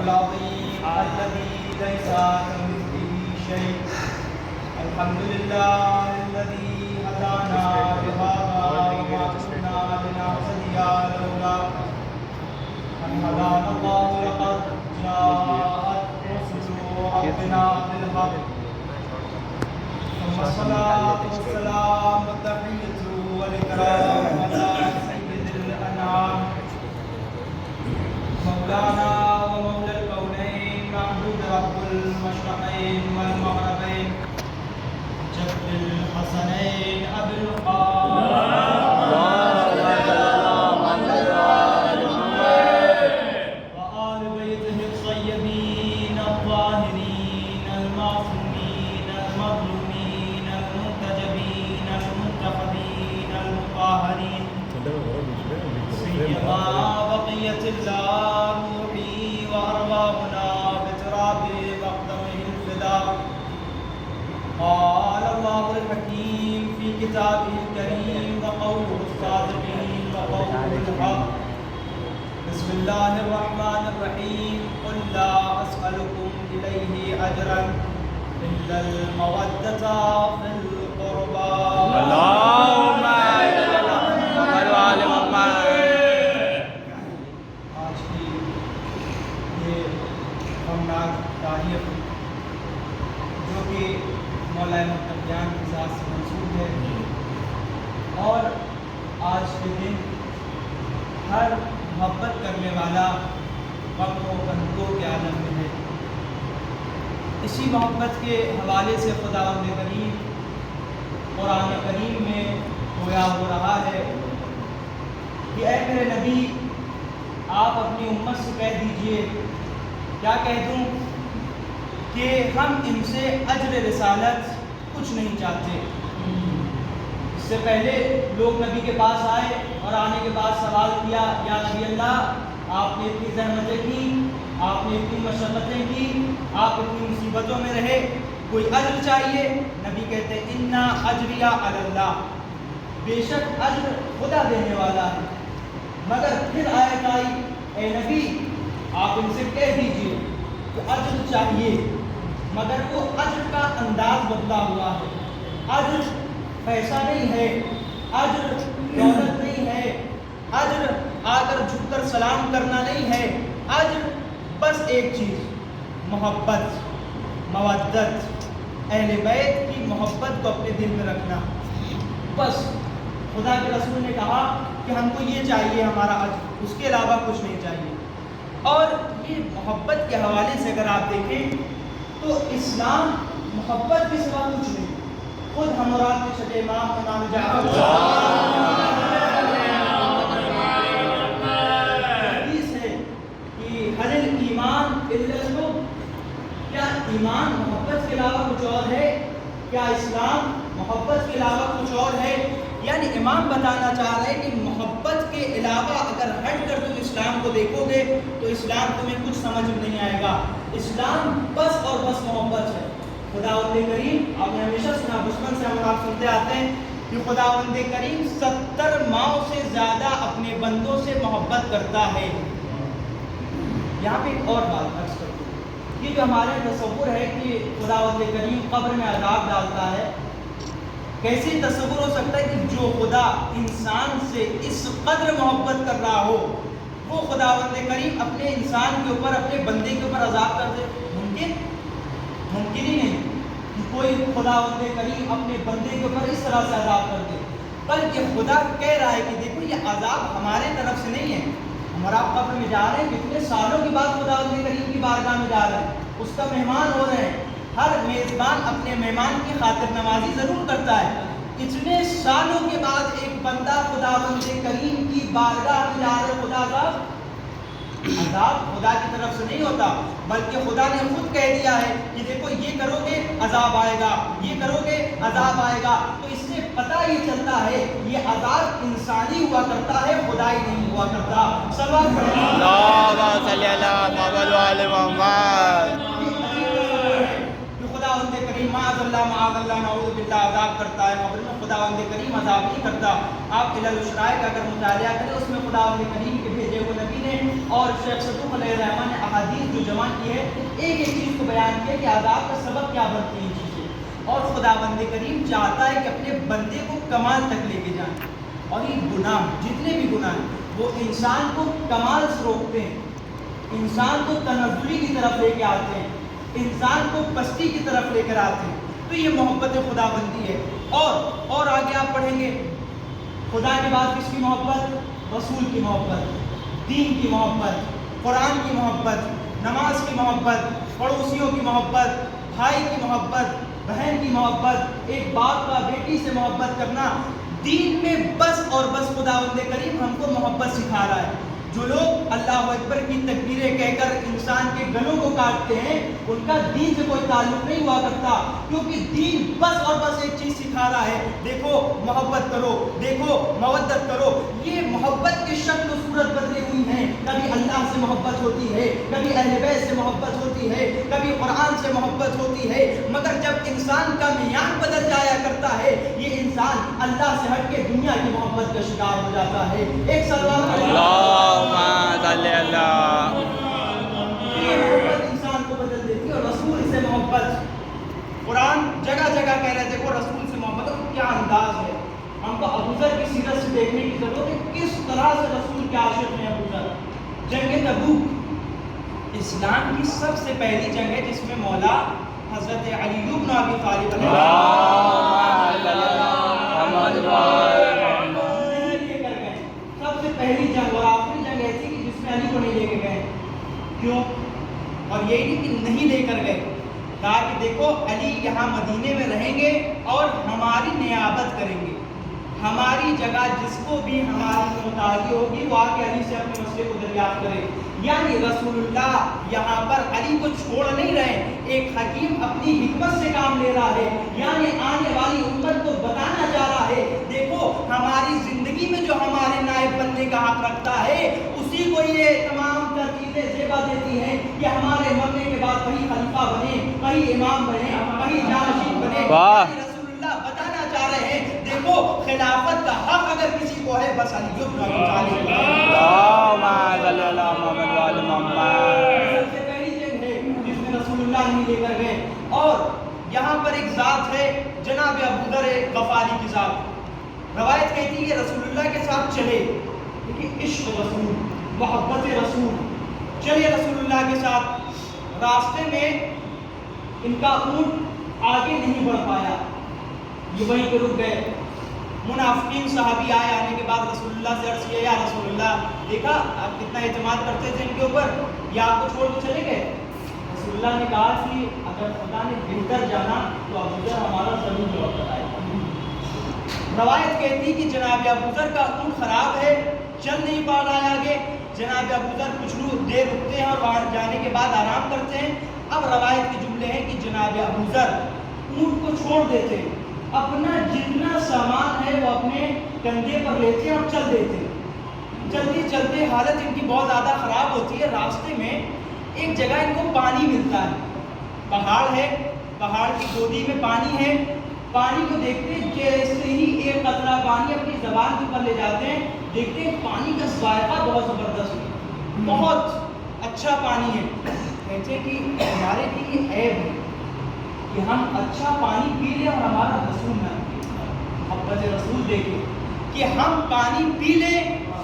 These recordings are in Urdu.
العظيم الذي ليس كمثله شيء. الحمد لله الذي هدانا لهذا وما كنا لنهتدي لولا أن هدانا الله. لقد جاءت رسل ربنا بالحق. ثم الصلاة والسلام والتحية والإكرام على سيد الأنعام مولانا ومولى الكونين معبود رب المشرقين والمغربين جد الحسنين أبي القاسم وآل بيته الطيبين الطاهرين المعصومين المظلومين المنتجبين المنتخبين المطهرين سيما بقية الله روحي وأرواحنا بتراب مقدمه الفداء. قال الله الحكيم في كتابه الكريم وقوله الصادقين وقوله الحق. بسم الله الرحمن الرحيم. قل لا أسألكم إليه أجرا إلا المودة في القربى. اللهم محمد وآل محمد. آج کی یہ غمناک تاریخ جو کہ مولا متقیان کے ساتھ سے منسوب ہے، اور آج کے دن ہر محبت کرنے والا غم و غمگو کے عالم میں ہے. اسی محبت کے حوالے سے خداوند کریم قرآن کریم میں گویا ہو رہا ہے کہ اے میرے نبی، آپ اپنی امت سے کہہ دیجئے. کیا کہہ دوں؟ کہ ہم ان سے اجر رسالت کچھ نہیں چاہتے. اس سے پہلے لوگ نبی کے پاس آئے اور آنے کے بعد سوال کیا، یا نبی اللہ، آپ نے اتنی زحمتیں کی، آپ نے اتنی مشقتیں کی، آپ اتنی مصیبتوں میں رہے، کوئی اجر چاہیے؟ نبی کہتے انا اجریہ علی اللہ، بے شک اجر خدا دینے والا ہے. مگر پھر آیت آئی، اے نبی آپ ان سے کہہ دیجئے کہ اجر چاہیے، مگر وہ اجر کا انداز بدلا ہوا ہے. اجر پیسہ نہیں ہے، اجر دولت نہیں ہے، اجر آ کر جھک کر سلام کرنا نہیں ہے. اجر بس ایک چیز، محبت، مودت، اہل بیت کی محبت کو اپنے دل میں رکھنا. بس خدا کے رسول نے کہا کہ ہم کو یہ چاہیے ہمارا اجر، اس کے علاوہ کچھ نہیں چاہیے. اور یہ محبت کے حوالے سے اگر آپ دیکھیں تو اسلام محبت کے سوا کچھ نہیں. خود ہم اور آپ کے چھٹے امام جعفر حدیث ہے کہ حل الایمان الا الحب، کیا ایمان محبت کے علاوہ کچھ اور ہے؟ کیا اسلام محبت کے علاوہ کچھ اور ہے؟ یعنی امام بتانا چاہ رہے ہیں کہ محبت کے علاوہ اگر ہٹ کر تم اسلام کو دیکھو گے تو اسلام تمہیں کچھ سمجھ میں نہیں آئے گا. اسلام بس اور بس محبت ہے. خداوند کریم، آپ نے ہمیشہ سنا، بچپن سے ہم آپ سنتے آتے ہیں کہ خداوند کریم 70 ماؤں سے زیادہ اپنے بندوں سے محبت کرتا ہے. یہاں پہ ایک اور بات عرض کرتا ہوں، یہ جو ہمارے تصور ہے کہ خداوند کریم قبر میں عذاب ڈالتا ہے، کیسے تصور ہو سکتا ہے کہ جو خدا انسان سے اس قدر محبت کر رہا ہو وہ خداوند کریم اپنے انسان کے اوپر، اپنے بندے کے اوپر عذاب کر دے؟ ممکن ہی نہیں کہ کوئی خداوند کریم اپنے بندے کے اوپر اس طرح سے عذاب کر دے. بلکہ خدا کہہ رہا ہے کہ دیکھو یہ عذاب ہمارے طرف سے نہیں ہے. ہمارا قبر میں جا رہے ہیں، کتنے سالوں کے بعد خداوند کریم کی بارگاہ میں جا رہے ہیں، اس کا مہمان ہو رہے ہیں. ہر میزبان اپنے مہمان کی خاطر نوازی ضرور کرتا ہے. اتنے سالوں کے بعد ایک بندہ خداوند کریم کی بارگاہ میں جا رہے، خدا کا عذاب خدا کی طرف سے نہیں ہوتا، بلکہ خدا نے خود کہہ دیا ہے کہ دیکھو یہ کرو گے عذاب آئے گا، یہ کرو گے عذاب آئے گا. تو اس سے پتہ یہ چلتا ہے یہ عذاب انسانی ہوا کرتا ہے، خدائی نہیں ہوا کرتا. اللہم صلی علی محمد و آل محمد. خداوند کریم معاذ اللہ نعوذ باللہ عذاب کرتا ہے، قبر میں خداوند کریم عذاب نہیں کرتا. آپ الشرائع کا اگر مطالعہ کریں اس میں خداوند کریم کے بھیجے وہ نبی نے، اور شیخ صدوق علیہ الرحمٰن نے احادیث جو جمع کی ہے ایک ایک چیز کو بیان کیا کہ عذاب کا سبب کیا بنتی ہیں چیزیں، اور خداوند کریم چاہتا ہے کہ اپنے بندے کو کمال تک لے کے جائیں، اور یہ گناہ جتنے بھی گناہ ہیں وہ انسان کو کمال سے روکتے ہیں، انسان کو تنزلی کی طرف لے کے آتے ہیں، انسان کو پستی کی طرف لے کر آتے ہیں۔ تو یہ محبت خداوندی ہے۔ اور آگے آپ پڑھیں گے خدا کے بعد کس کی محبت؟ رسول کی محبت، دین کی محبت، قرآن کی محبت، نماز کی محبت، پڑوسیوں کی محبت، بھائی کی محبت، بہن کی محبت، ایک باپ کا بیٹی سے محبت کرنا۔ دین میں بس اور بس خداوند کریم ہم کو محبت سکھا رہا ہے۔ جو لوگ اللہ اکبر کی تکبیریں کہہ کر انسان کے گلوں کو کاٹتے ہیں ان کا دین سے کوئی تعلق نہیں ہوا کرتا، کیونکہ دین بس اور بس ایک چیز سکھا رہا ہے، دیکھو محبت کرو، دیکھو مودت کرو۔ یہ محبت کی شکل و صورت بدلی ہوئی ہیں، کبھی اللہ سے محبت ہوتی ہے، کبھی اہل بیت سے محبت ہوتی ہے، کبھی قرآن سے محبت ہوتی ہے، مگر جب انسان کا معیار بدل جایا کرتا ہے یہ انسان اللہ سے ہٹ کے دنیا کی محبت کا شکار ہو جاتا ہے۔ ایک سلام انسان کو بدل دیتی ہے، اور رسول سے محبت، قرآن جگہ جگہ کہہ رہے دیکھو رسول سے محبت، اور کیا انداز ہے۔ ہم کو ابو ذر کی سیرت سے دیکھنے کی ضرورت ہے، کس طرح سے رسول کے عاشق ہیں ابو ذر۔ جنگ تبوک اسلام کی سب سے پہلی جنگ ہے جس میں مولا حضرت علی بن ابی طالب لے کر گئے، سب سے پہلی جنگ اور آخری جنگ ایسی کہ جس میں علی کو نہیں لے کے گئے۔ کیوں؟ اور یہی نہیں کہ نہیں لے کر گئے، کہا کہ دیکھو علی یہاں مدینے میں رہیں گے اور ہماری نیابت کریں گے، ہماری جگہ جس کو بھی ہماری محتاجی ہوگی وہ آ کے علی سے اپنے مسئلے کو دریافت کرے۔ یعنی رسول اللہ یہاں پر علی کو چھوڑ نہیں رہے، ایک حکیم اپنی حکمت سے کام لے رہا ہے، یعنی آنے والی امت کو بتانا چاہ رہا ہے دیکھو ہماری زندگی میں جو ہمارے نائب بننے کا حق رکھتا ہے اسی کو یہ تمام تر چیزیں زیبا دیتی ہیں کہ ہمارے مرنے کے بعد وہی خلیفہ بنے، وہی امام بنے، وہی جانشین بنے۔ رسول اللہ بتانا چاہ رہے ہیں دیکھو خلافت کا حق اگر کسی کو ہے بس علی بن ابی طالب۔ سب سے پہلی جنگ ہے جس میں رسول اللہ نہیں لے کر گئے۔ اور یہاں پر ایک ذات ہے جناب ابو ذر غفاری کی ذات، روایت کہتی ہے کہ رسول اللہ کے ساتھ چلے، لیکن عشق رسول، محبت رسول، چلے رسول اللہ کے ساتھ، راستے میں ان کا اونٹ آگے نہیں بڑھ پایا، یہ وہیں پہ رک گئے۔ منافقین صحابی آئے، آنے کے بعد رسول اللہ سے عرض کیا یا رسول اللہ دیکھا آپ کتنا اعتماد کرتے تھے ان کے اوپر، یہ آپ کو چھوڑ کے چلے گئے۔ رسول اللہ نے کہا کہ اگر خدا نے بہتر جانا تو ابو ذر ہمارا ضرور لوٹ کر آئے گا۔ روایت کہتی کہ جناب ابو ذر کا اونٹ خراب ہے، چل نہیں پا رہا ہے آگے، جناب ابو ذر کچھ دیر رکتے ہیں اور وہاں جانے کے بعد آرام کرتے ہیں۔ اب روایت کے جملے ہیں کہ جناب ابو ذر اونٹ کو چھوڑ دیتے ہیں، اپنا جتنا سامان ہے وہ اپنے کندھے پر لیتے ہیں اور چل دیتے ہیں۔ چلتے چلتے حالت ان کی بہت زیادہ خراب ہوتی ہے، راستے میں ایک جگہ ان کو پانی ملتا ہے، پہاڑ ہے، پہاڑ کی گودی میں پانی ہے، پانی کو دیکھتے جیسے ہی ایک قطرہ پانی اپنی زبان کے اوپر لے جاتے ہیں، دیکھتے ہیں پانی کا ذائقہ بہت زبردست ہے، بہت اچھا پانی ہے، کہتے ہیں کہ ہمارے لیے یہ عیب ہے کہ ہم اچھا پانی پی لیں اور ہمارا رسول نہ پیے۔ محبت رسول دیکھیں کہ ہم پانی پی لیں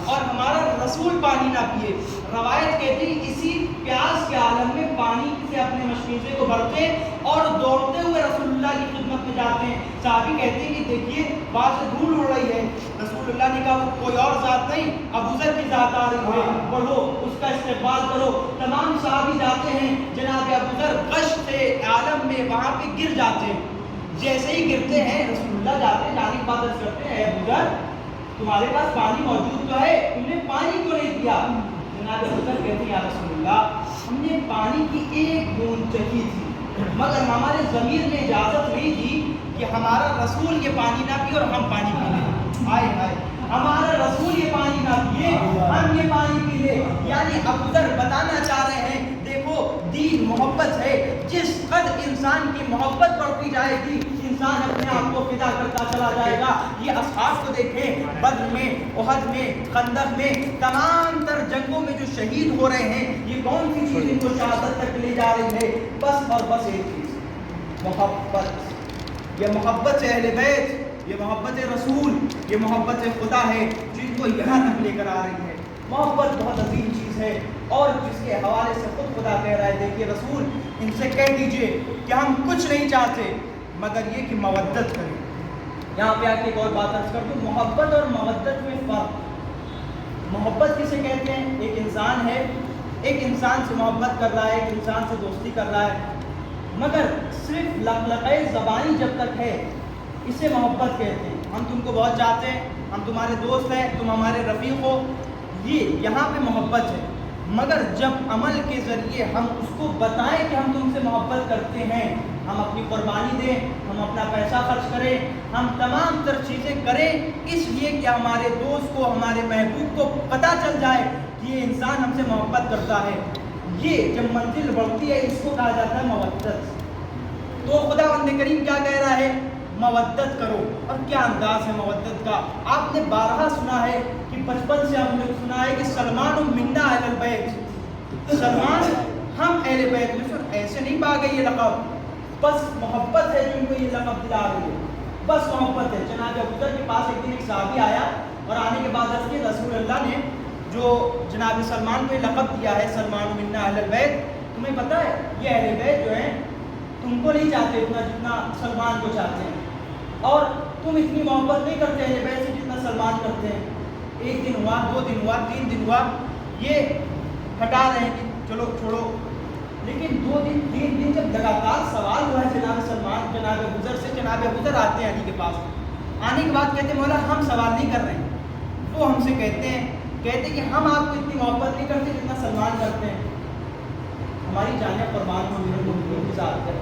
اور ہمارا رسول پانی نہ پیے۔ روایت کہتی ہے اسی پیاس کے عالم میں پانی سے اپنے مشکیزے کو بھرتے اور دوڑتے ہوئے رسول اللہ کی خدمت میں جاتے ہیں۔ صحابی کہتے ہیں کہ دیکھیے باہر سے دھول اڑ رہی ہے، رسول اللہ نے کہا وہ کوئی اور ذات نہیں ابو ذر کی ذات آ رہی ہے، پڑھو اس کا استقبال کرو۔ تمام صحابی جاتے ہیں، جناب ابو ذر غشت عالم میں وہاں پہ گر جاتے ہیں، جیسے ہی گرتے ہیں رسول اللہ جاتے ہیں، جانے کی عبادت کرتے ہیں، اے ابو ذر تمہارے پاس پانی موجود تو ہے، تم نے پانی کیوں نہیں پیا؟ جناب ابو ذر کہتے ہیں یا رسول اللہ ہم نے پانی کی ایک بوند چکھی تھی، مگر ہمارے ضمیر نے اجازت نہیں دی کہ ہمارا رسول یہ پانی نہ پیے اور ہم پانی پی لیں۔ ہائے ہائے، ہمارا رسول یہ پانی نہ پیے ہم یہ پانی پی لیں۔ یعنی ابو ذر بتانا چاہ رہے ہیں دیکھو دین محبت ہے، جس قدر انسان کی محبت بڑھتی جائے گی انسان اپنے آپ کو فدا کرتا چلا جائے گا. یہ اصحاب کو دیکھیں, بدر میں, احد میں, خندق میں, تمام تر جنگوں میں جو شہید ہو رہے ہیں, یہ کون سی چیز ان کو شہادت تک لے جا رہی ہے؟ بس اور بس ایک چیز, محبت. یہ محبت اہل بیت, یہ محبت رسول, یہ محبت خدا ہے جن کو یہاں تک لے کر آ رہی ہے. محبت بہت عظیم چیز ہے, اور جس کے حوالے سے خود خدا کہہ رہا ہے, دیکھیے رسول ان سے کہہ دیجئے کہ ہم کچھ نہیں چاہتے مگر یہ کہ مودت کریں. یہاں پہ آ کے ایک اور بات عرض کر دوں, محبت اور مودت میں فرق. محبت کسے کہتے ہیں؟ ایک انسان ہے, ایک انسان سے محبت کر رہا ہے, ایک انسان سے دوستی کر رہا ہے, مگر صرف لقلقۂ زبانی جب تک ہے اسے محبت کہتے ہیں. ہم تم کو بہت چاہتے ہیں, ہم تمہارے دوست ہیں, تم ہمارے رفیق ہو, یہ یہاں پہ محبت ہے. مگر جب عمل کے ذریعے ہم اس کو بتائیں کہ ہم تم سے محبت کرتے ہیں, ہم اپنی قربانی دیں, ہم اپنا پیسہ خرچ کریں, ہم تمام تر چیزیں کریں اس لیے کہ ہمارے دوست کو, ہمارے محبوب کو پتہ چل جائے کہ یہ انسان ہم سے محبت کرتا ہے, یہ جب منزل بڑھتی ہے اس کو کہا جاتا ہے مودت. تو خداوند کریم کیا کہہ رہا ہے؟ مودت کرو. اور کیا انداز ہے مودت کا, آپ نے بارہا سنا ہے کہ بچپن سے ہم نے سنا ہے کہ سلمان منا اہل البیت, سلمان ہم اہل بیت میں. ایسے نہیں پا گئی یہ لقب, بس محبت ہے جو ان کو یہ لقب دلا رہی ہے, بس محبت ہے. جناب ابوذر کے پاس ایک دن ایک صحابی آیا اور آنے کے بعد عرض کیا, رسول اللہ نے جو جناب سلمان کو یہ لقب دیا ہے سلمان منا اہل البیت, تمہیں پتہ ہے یہ اہل بیت جو ہیں تم کو نہیں چاہتے اتنا جتنا سلمان کو چاہتے ہیں, اور تم اتنی محبت نہیں کرتے اہل بیت سے جتنا سلمان کرتے ہیں. ایک دن ہوا, 2 دن ہوا, 3 دن ہوا, یہ ہٹا رہے ہیں کہ چلو چھوڑو, لیکن 2 دن 3 دن جب لگاتار سوال ہوا ہے جناب سلمان, جناب ابوذر سے, جناب ابوذر آتے ہیں علی کے پاس, آنے کے بعد کہتے ہیں مولا ہم سوال نہیں کر رہے ہیں. وہ ہم سے کہتے ہیں کہ ہم آپ کو اتنی محبت نہیں کرتے جتنا سلمان کرتے ہیں, ہماری جانیں قربان ہو امیر المومنین کی ذات ہے.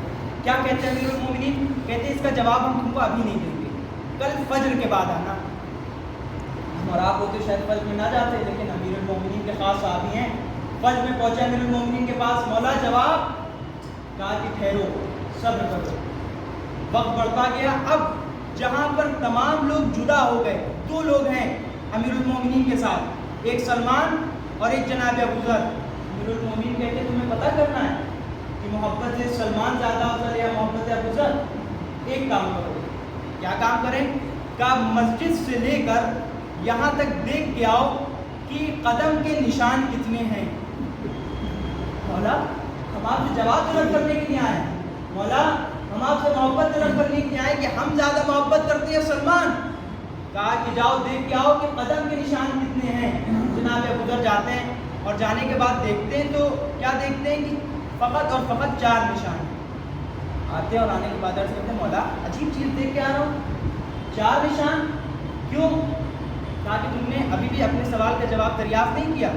کیا کہتے ہیں امیر المومنین؟ کہتے ہیں اس کا جواب ہم تم کو ابھی نہیں دیں گے, کل فجر کے بعد آنا. اور آپ ہوتے شاید فجر میں نہ جاتے, لیکن امیر المومنین کے خاص صحابی ہیں, فجر میں پہنچے امیر المومنین کے پاس, مولا جواب, کہا کہ ٹھہرو صبر کرو. وقت بڑھتا گیا, اب جہاں پر تمام لوگ جدا ہو گئے, 2 لوگ ہیں امیر المومنین کے ساتھ, ایک سلمان اور ایک جناب ابوذر. امیر المومنین کہتے ہیں تمہیں پتہ کرنا ہے کہ محبت سلمان زیادہ افضل یا محبت ابوذر؟ ایک کام کرو. کیا کام کریں؟ کہ مسجد سے لے کر یہاں تک دیکھ کے آؤ کہ قدم کے نشان کتنے ہیں. مولا ہم آپ سے جواب طلب کرنے کے لیے آئے ہیں, مولا ہم آپ سے محبت طلب کرنے کے لیے آئے کہ ہم زیادہ محبت کرتے ہیں سلمان. کہا کہ جاؤ دیکھ کے آؤ کہ قدم کے نشان کتنے ہیں. جناب ابوذر جاتے ہیں اور جانے کے بعد دیکھتے ہیں تو کیا دیکھتے ہیں کہ فقط اور فقط 4 نشان. آتے ہیں اور آنے کے بعد عرض کرتے ہیں مولا عجیب چیز دیکھ کے آ رہا ہوں, 4 نشان کیوں؟ کہا کہ تم نے ابھی بھی اپنے سوال کا جواب دریافت نہیں کیا.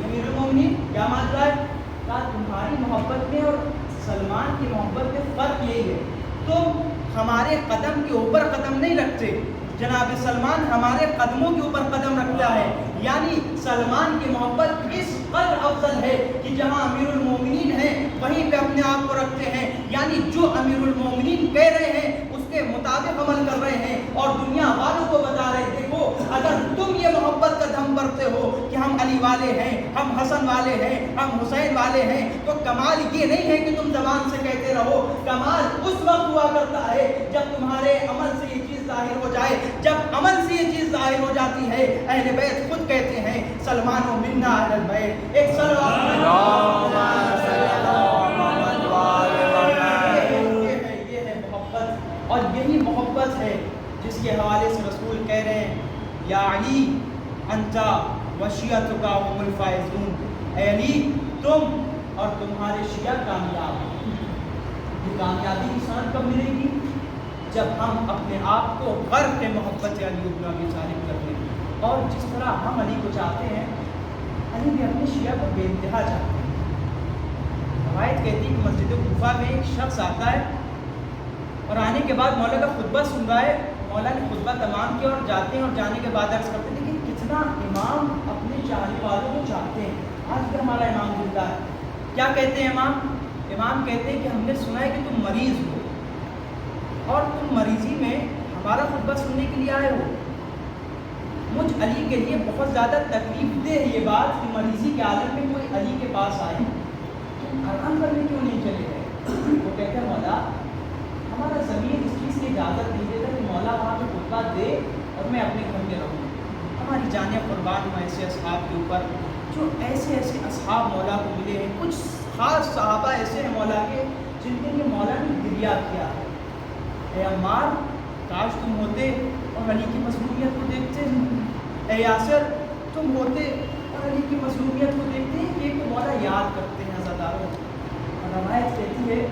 امیر المومنین کیا معاملہ ہے؟ کہا تمہاری محبت میں اور سلمان کی محبت میں فرق یہی ہے, تم ہمارے قدم کے اوپر قدم نہیں رکھتے, جناب سلمان ہمارے قدموں کے اوپر قدم رکھتا ہے. یعنی سلمان کی محبت اس قدر افضل ہے کہ جہاں امیر المومنین ہیں وہیں پہ اپنے آپ کو رکھتے ہیں. یعنی جو امیر المومنین کہہ رہے ہیں اس کے مطابق عمل کر رہے ہیں, اور دنیا والوں کو بتا رہے ہیں دیکھو اگر تم یہ محبت کا دم بھرتے ہو کہ ہم علی والے ہیں, ہم حسن والے ہیں, ہم حسین والے ہیں, تو کمال یہ نہیں ہے کہ تم زبان سے کہتے رہو, کمال اس وقت ہوا کرتا ہے جب تمہارے عمل سے یہ چیز ظاہر ہو جائے. جب عمل سے یہ چیز ظاہر ہو جاتی ہے, اہل بیت خود کہتے ہیں سلمان و منا اہل البیت. ایک یہ ہے محبت, اور یہی محبت ہے جس کے حوالے سے رسول کہہ رہے ہیں یا علی انتا وشیعتک هم الفائزون, اے علی تم اور تمہارے شیعہ کامیاب. یہ کامیابی کی شان کب ملے گی؟ جب ہم اپنے آپ کو غرق محبت علی بن ابی طالب کر لیں. اور جس طرح ہم علی کو چاہتے ہیں, علی بھی اپنے شیعہ کو بے انتہا چاہتے ہیں. روایت کہتی ہے کہ مسجد کوفہ میں ایک شخص آتا ہے اور آنے کے بعد مولا کا خطبہ سن رہا ہے. مولا نے خطبہ تمام کیا اور جاتے ہیں, اور جانے کے بعد عرض کرتے ہیں کہ کتنا امام اپنے چاہنے والوں کو چاہتے ہیں. آج بھی ہمارا امام زندہ ہے. کیا کہتے ہیں امام؟ امام کہتے ہیں کہ ہم نے سنا ہے کہ تم مریض ہو, اور تم مریضی میں ہمارا خطبہ سننے کے لیے آئے ہو۔ مجھ علی کے لیے بہت زیادہ تکلیف دہ ہے یہ بات کہ مریضی کے عالم میں کوئی علی کے پاس آئے، تم آرام کرنے کیوں نہیں چلے گئے؟ وہ کہتے ہیں مولا ہمارا ضمیر اس چیز کی اجازت نہیں دیتا کہ مولا وہاں پہ خطبہ دے اور میں اپنے گھر میں رہوں۔ ہماری جانیں قربان ہوں ایسے اصحاب کے اوپر جو ایسے اصحاب مولا کو ملے ہیں۔ کچھ خاص صحابہ ایسے ہیں مولا کے جن کے لیے مولا نے گریہ کیا ہے، اے عمار کاش تم ہوتے اور علی کی مظلومیت کو دیکھتے، اے یاسر تم ہوتے اور علی کی مظلومیت کو دیکھتے، یہ تو مولا یاد کرتے ہیں عزاداروں۔ اور روایت کہتی ہے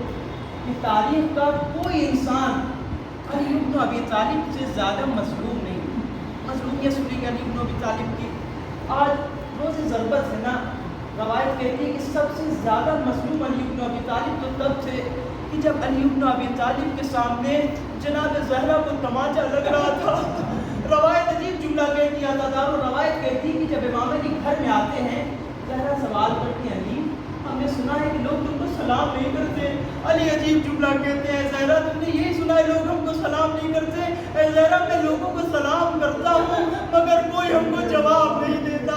کہ تاریخ کا کوئی انسان علی بن ابی طالب سے زیادہ مظلوم نہیں۔ مظلومیت سنیں گے علی بن ابی طالب کی، آج روز ضربت ہے نا، روایت کہتی ہے کہ سب سے زیادہ مظلوم علی بن ابی طالب تو تب تھے کہ جب علی بن ابی طالب کے سامنے جناب زہرا کو تماچا لگ رہا تھا۔ روایت عجیب جملہ کہتی ہے عزاداروں، روایت کہتی ہے کہ جب امام علی گھر میں آتے ہیں زہرا سوال کرتی ہیں علی ہم نے سنا ہے کہ لوگ تم کو سلام نہیں کرتے۔ علی عجیب جملہ کہتے ہیں زہرا تم نے یہی سنا ہے لوگ ہم کو سلام نہیں کرتے؟ اے زہرا میں لوگوں کو سلام کرتا ہوں مگر کوئی ہم کو جواب نہیں دیتا،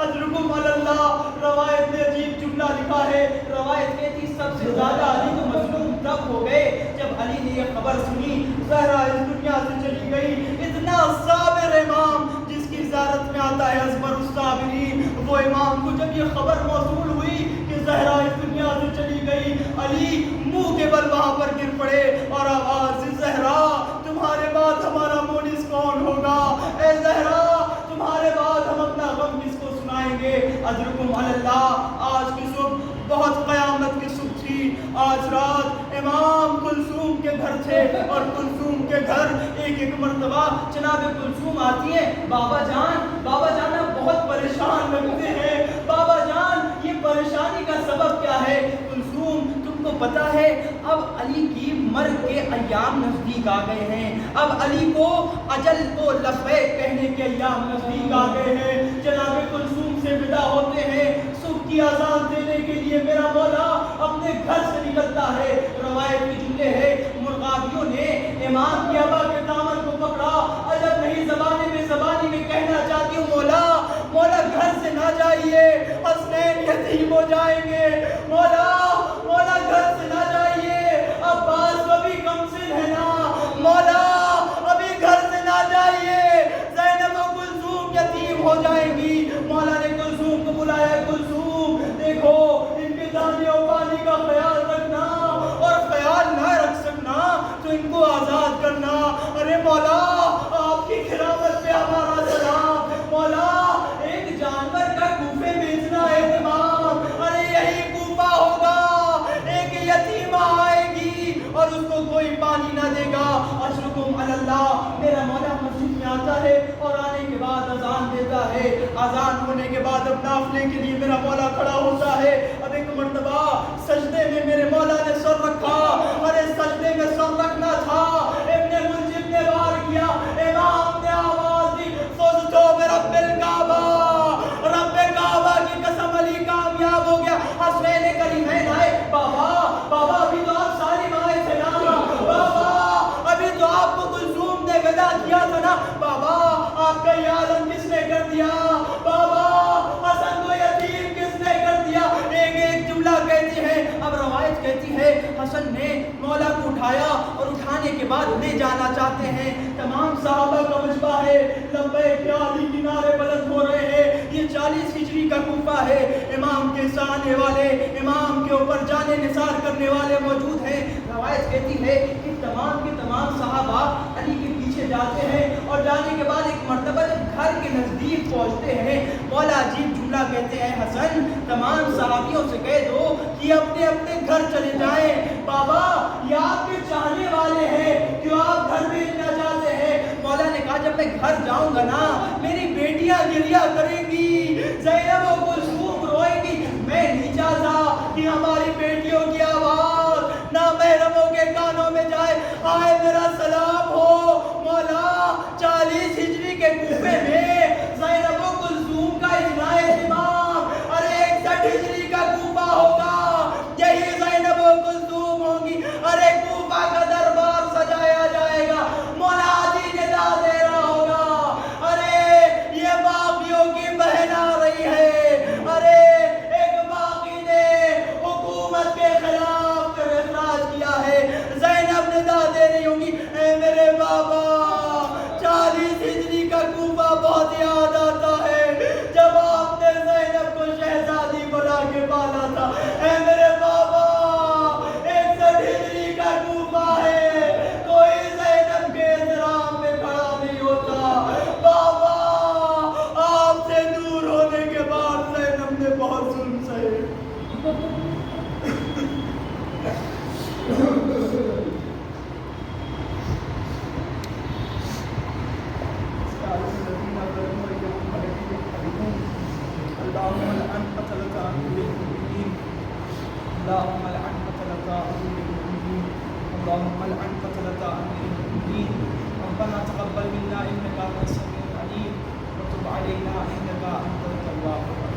اجرکم علی اللہ۔ روایت نے عجیب جملہ لکھا ہے، روایت کہتی سب سے زیادہ علی کو مظلوم تب ہو گئے جب علی نے یہ خبر سنی زہرا اس دنیا سے چلی گئی۔ اتنا صابر امام جس کی زیارت میں آتا ہے ازبر الصابرین، وہ امام کو جب یہ خبر موصول ہوئی کہ زہرا اس دنیا سے چلی گئی، علی منہ کے بل وہاں پر گر پڑے اور آواز زہرا تمہارے بعد ہمارا مونس کون ہوگا؟ اے زہرا تمہارے بعد ہم اپنا غم کس کو سنائیں گے؟ اجرکم علی اللہ۔ آج کی صبح بہت قیامت کی صبح تھی، آج رات امام کلثوم کے گھر تھے اور کلثوم کے گھر ایک مرتبہ جناب کلثوم آتی ہے، بابا جان آپ بہت پریشان لگتے ہیں، بابا جان یہ پریشانی کا سبب کیا ہے؟ کلثوم تم کو پتا ہے اب علی کی مرگ کے ایام نزدیک آ گئے ہیں، اب علی کو اجل کو لبیک کہنے کے ایام نزدیک آ گئے ہیں۔ جناب کلثوم سے ودا ہوتے ہیں، صبح کی اذان دینے کے لیے میرا مولا اپنے گھر سے نکلتا ہے۔ روایت کی جملے ہے مرغابیوں نے امام کی ابا کے دامن کو پکڑا، عجب نہیں زبانی میں کہنا چاہتی ہوں مولا گھر سے نہ جائیے، حسنین یتیم ہو جائیں گے، مولا گھر سے نہ جائیے، عباس کو بھی کم سن ہے نا، مولا ابھی گھر سے نہ جائیے، زینب و کلثوم یتیم ہو جائیں گی۔ مولا نے کلثوم کو بلایا، کلثوم دیکھو ان کے دانے و پانی کا خیال رکھنا، اور خیال نہ رکھ سکنا تو ان کو آزاد کرنا۔ ارے مولا آپ کی کرامت پہ ہمارا سلام، مولا ایک جانور کا کوفے بیچنا ہے امام، ارے یہی کوفہ ہوگا، ایک یتیمہ آئے گی اور اس کو کوئی پانی نہ دے گا۔ اشرکم علی اللہ۔ میرا مولا مسجد میں آتا ہے اور آنے کے بعد اذان دیتا ہے، اذان ہونے کے بعد اب نافلے کے لیے میرا مولا کھڑا ہوتا ہے۔ اب ایک مرتبہ سجدے میں میرے مولا نے سر رکھا، ارے سجدے میں سر رکھنا تھا، ابن ملجم نے وار کیا، امام نے آواز دی فزتو برب الکعبہ، رب کعبہ کی قسم علی کامیاب ہو گیا۔ حسنین کریمین آئے، بابا ابھی تو آپ سالم آئے تھے نا، بابا ابھی تو آپ کو کلثوم نے ودا کیا تھا نا، بابا آپ کا یہ عالم کس نے کر دیا؟ بابا حسن کو یتیم کس نے کر دیا؟ ایک جملہ کہتی ہے، اب روایت کہتی ہے حسن نے مولا کو اٹھایا اور اٹھانے کے بعد لے جانا چاہتے ہیں، تمام صحابہ کا مجمع ہے، لبیک یا علی کی نعرے بلند ہو رہے ہیں۔ یہ 40 ہجری کا کوفہ ہے، امام کے سانے والے، امام کے اوپر جانے نثار کرنے والے موجود ہیں۔ روایت کہتی ہے کہ تمام کے تمام صحابہ علی کے پیچھے جاتے ہیں اور جانے کے بعد ایک مرتبہ جب گھر کے نزدیک پہنچتے ہیں مولا عجیب جملہ کہتے ہیں، حسن تمام صحابیوں سے کہہ دو کہ اپنے اپنے گھر چلے جائیں، بابا یہ آپ کے چاہنے والے ہیں، کیوں آپ گھر بھیجنا چاہتے ہیں؟ مولا نے کہا جب میں گھر جاؤں گا نا میری بیٹیاں گریہ کریں گی، زینب و کلثوم روئیں گی، میں نہیں چاہتا کہ ہماری بیٹیوں کی آواز نامحرموں کے کانوں میں جائے، آئے میرا سلام ہو۔ مولا 40 ہجری کے کوفے میں زینب و کلثوم کا اجلاء امام، ارے 61 ہجری کا کوفہ ہوگا، یہی زینب و کلثوم ہوں گی، ارے کوفہ کا دربار سجایا اللهم لعن قتلة أمير المؤمنين اللهم لعن قتلة أمير المؤمنين ربنا تقبل منا إنك أنت السميع العليم وتب علينا إنك أنت التواب الرحيم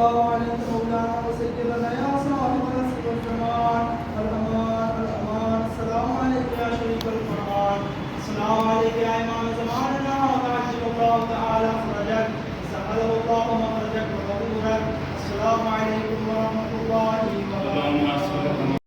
الله عليك مولانا وسيدنا يا صاحب العصر والزمان الأمان الأمان. السلام عليك يا شريك القرآن. السلام عليك يا إمام زماننا وتعجل الله تعالى فرجك سهله الله مخرجك وظهورك. السلام عليكم ورحمة الله وبركاته.